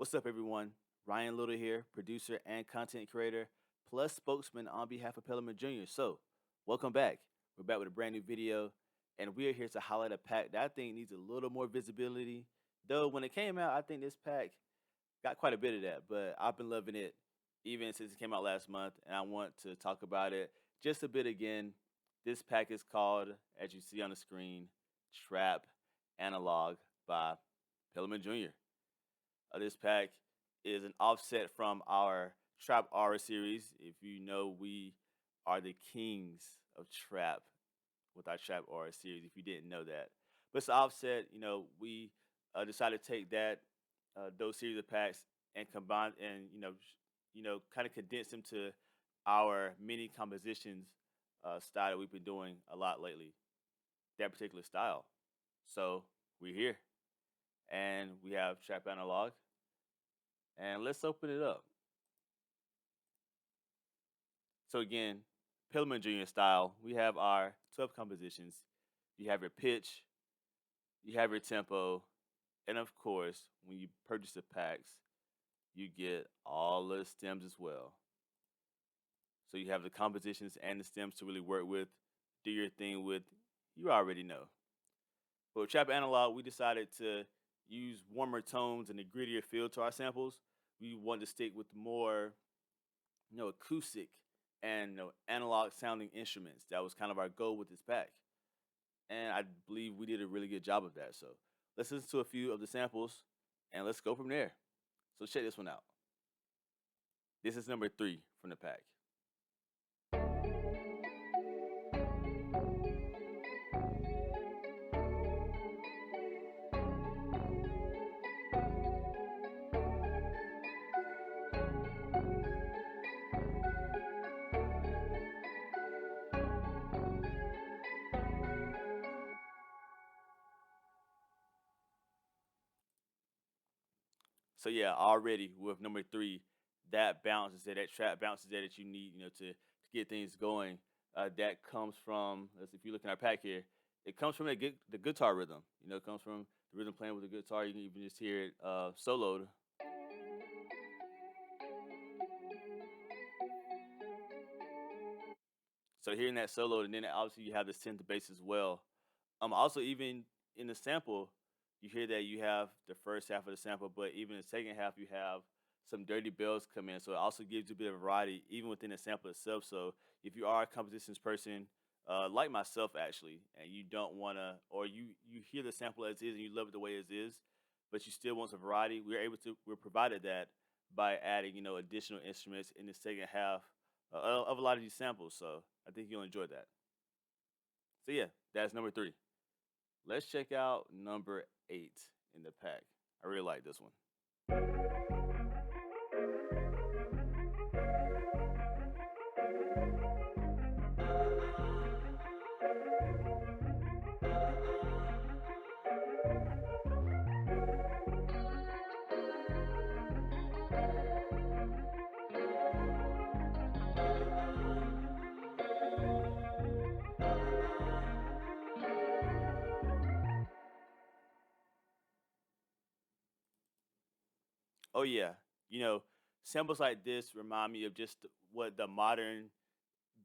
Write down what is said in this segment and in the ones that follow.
What's up, everyone? Ryan Little here, producer and content creator, plus spokesman on behalf of Pelham Jr. So, welcome back. We're back with a brand new video, and we are here to highlight a pack that I think needs a little more visibility. Though, when it came out, I think this pack got quite a bit of that, but I've been loving it even since it came out last month, and I want to talk about it just a bit again. This pack is called, as you see on the screen, Trap Analog by Pelham Jr. This pack is an offset from our Trap Aura series. If you know, we are the kings of trap with our Trap Aura series. If you didn't know that, but it's an offset. We decided to take that those series of packs and combine and kind of condense them to our mini compositions style that we've been doing a lot lately. That particular style. So we're here, and we have Trap Analog, and let's open it up. So again, Pillman Jr. style, we have our 12 compositions. You have your pitch, you have your tempo, and of course, when you purchase the packs, you get all the stems as well. So you have the compositions and the stems to really work with, do your thing with. You already know. But with Trap Analog, we decided to use warmer tones and a grittier feel to our samples. We wanted to stick with more acoustic and analog sounding instruments. That was kind of our goal with this pack. And I believe we did a really good job of that. So let's listen to a few of the samples and let's go from there. So check this one out. This is number 3 from the pack. So yeah, already with number 3, that bounce is there, that trap bounce is there that you need, to get things going. That comes from, if you look in our pack here, it comes from the guitar rhythm. It comes from the rhythm playing with the guitar. You can even just hear it soloed. So hearing that solo, and then obviously you have the synth bass as well. Also even in the sample, you hear that you have the first half of the sample, but even the second half you have some dirty bells come in. So it also gives you a bit of variety even within the sample itself. So if you are a compositions person, like myself actually, and you don't wanna, or you hear the sample as is and you love it the way it is, but you still want some variety, we're provided that by adding additional instruments in the second half of a lot of these samples. So I think you'll enjoy that. So yeah, that's number 3. Let's check out number 8 in the pack. I really like this one. Oh yeah, you know, samples like this remind me of just what the modern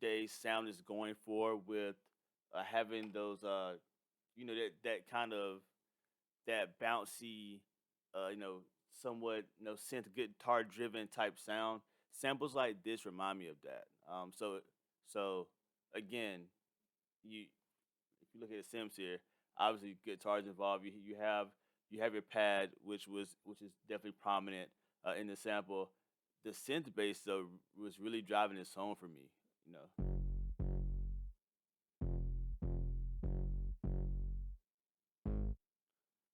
day sound is going for with having those that kind of that bouncy, somewhat synth guitar driven type sound. Samples like this remind me of that. So again, you if you look at the Sims here, obviously guitars involved. You have your pad, which is definitely prominent in the sample. The synth bass though was really driving this home for me. You know.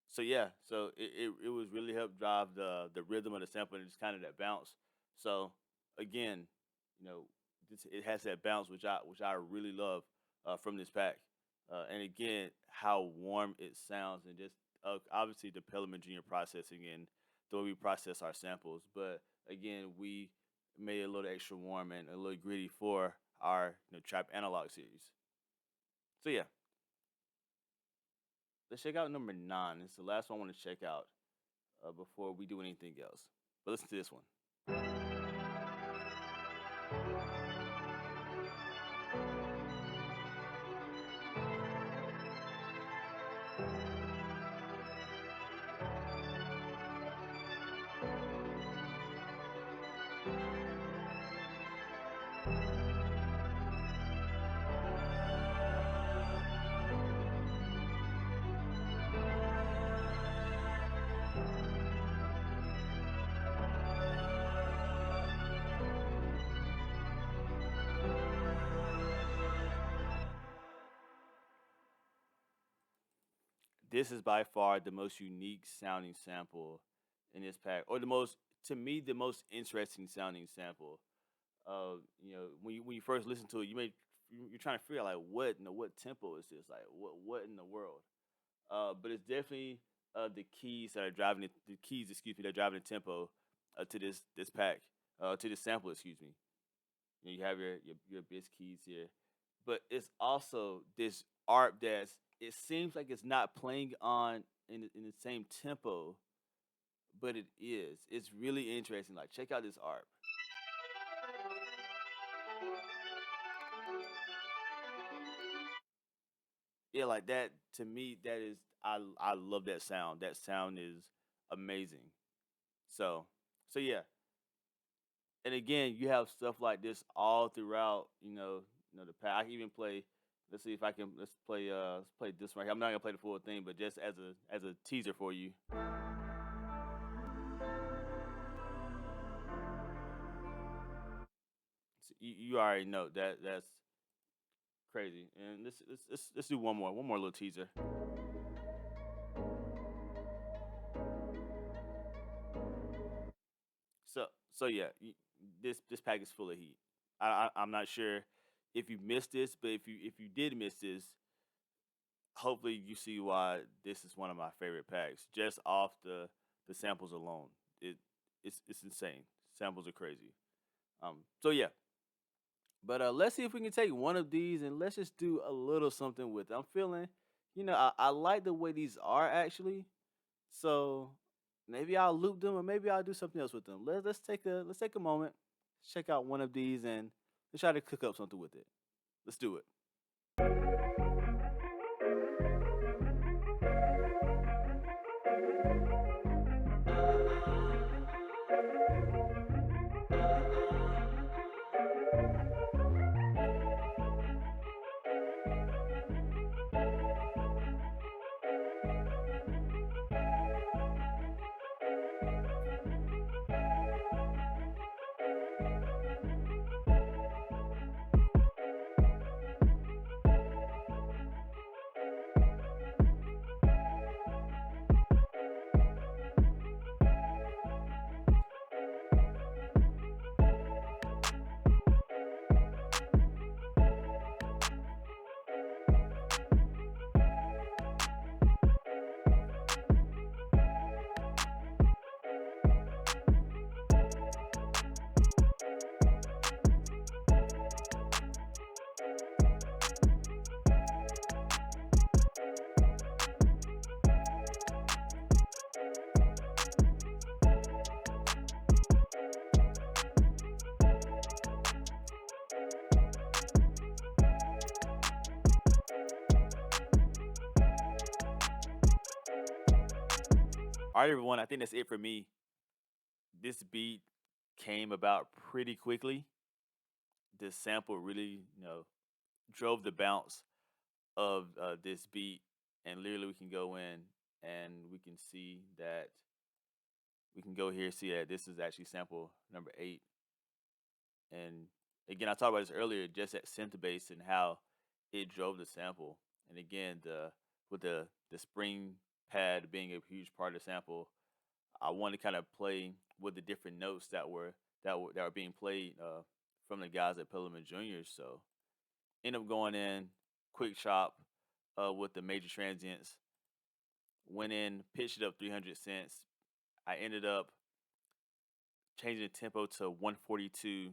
So yeah, so it was really helped drive the rhythm of the sample and just kind of that bounce. So again, you know, it has that bounce which I really love from this pack. And again, how warm it sounds and just obviously the Pelham Junior processing and the way we process our samples. But again, we made it a little extra warm and a little gritty for our Trap Analog series. So yeah, let's check out number 9. It's the last one I want to check out. before we do anything else. But listen to this one. This is by far the most unique sounding sample in this pack, or the most, to me, the most interesting sounding sample. When you first listen to it, you're trying to figure out like what tempo is this, like what in the world. But it's definitely the keys that are driving it, the keys, excuse me, that are driving the tempo to this pack, to this sample, excuse me. You have your bass keys here, but it's also this art that's, it seems like it's not playing on in the same tempo, but it is. It's really interesting. Like check out this art. Yeah, like that to me, that is, I love that sound. That sound is amazing. So yeah, and again, you have stuff like this all throughout. The pack. I can even play. Let's see if I can. Let's play this right here. I'm not gonna play the full thing, but just as a teaser for you. So you already know that that's crazy. And let's do one more little teaser. So yeah, this pack is full of heat. I'm not sure if you missed this, but if you did miss this, hopefully you see why this is one of my favorite packs. Just off the samples alone, it's insane. Samples are crazy. So yeah, but let's see if we can take one of these and let's just do a little something with it. I'm feeling, I like the way these are actually. So maybe I'll loop them or maybe I'll do something else with them. Let's take a moment, check out one of these and let's try to cook up something with it. Let's do it. All right, everyone. I think that's it for me. This beat came about pretty quickly. This sample really, drove the bounce of this beat, and literally we can go in and we can see that we can go here see that this is actually sample number 8. And again, I talked about this earlier, just that synth bass and how it drove the sample. And again, the spring pad being a huge part of the sample, I want to kind of play with the different notes that were being played from the guys at Pillman Juniors. So end up going in quick chop with the major transients. Went in, pitched it up 300 cents. I ended up changing the tempo to 142.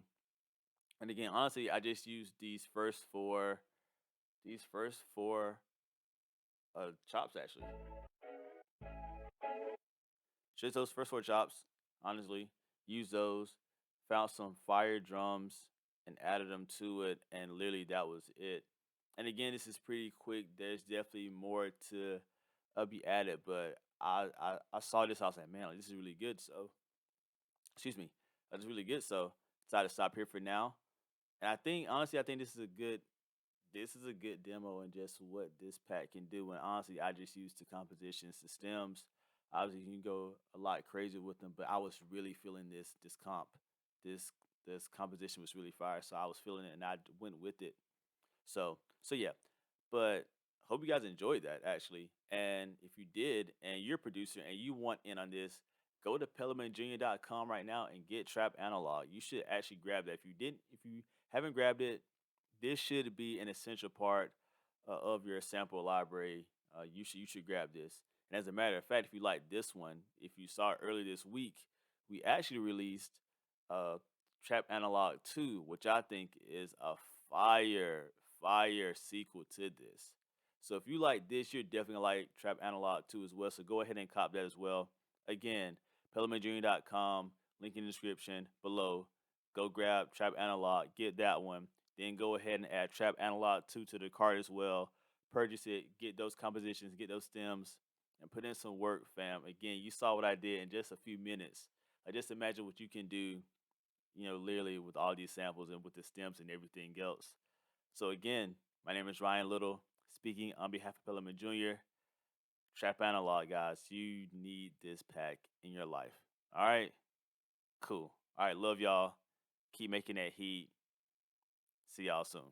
And again, honestly, I just used these first four chops actually. Just those first four chops, honestly, use those. Found some fire drums and added them to it, and literally that was it. And again, this is pretty quick. There's definitely more to be added, but I saw this. I was like, man, like, this is really good. So, excuse me, that's really good. So, decided to stop here for now. And I think honestly, I think this is a good demo and just what this pack can do. And honestly, I just used the compositions, the stems. Obviously, you can go a lot crazy with them, but I was really feeling this comp. This this composition was really fire, so I was feeling it, and I went with it. So yeah. But hope you guys enjoyed that actually. And if you did, and you're a producer and you want in on this, go to PellermanJr.com right now and get Trap Analog. You should actually grab that. If you haven't grabbed it, this should be an essential part of your sample library. You should grab this. And as a matter of fact, if you like this one, if you saw it earlier this week, we actually released uh, Trap Analog 2, which I think is a fire sequel to this. So if you like this, you're definitely gonna like Trap Analog 2 as well. So go ahead and cop that as well. Again, PellermanJr.com, link in the description below. Go grab Trap Analog, get that one. Then go ahead and add Trap Analog 2 to the cart as well. Purchase it, get those compositions, get those stems, and put in some work, fam. Again, you saw what I did in just a few minutes. Like, just imagine what you can do, literally with all these samples and with the stems and everything else. So again, my name is Ryan Little, speaking on behalf of Pellerman Jr. Trap Analog, guys. You need this pack in your life. All right, cool. All right, love y'all. Keep making that heat. See y'all soon.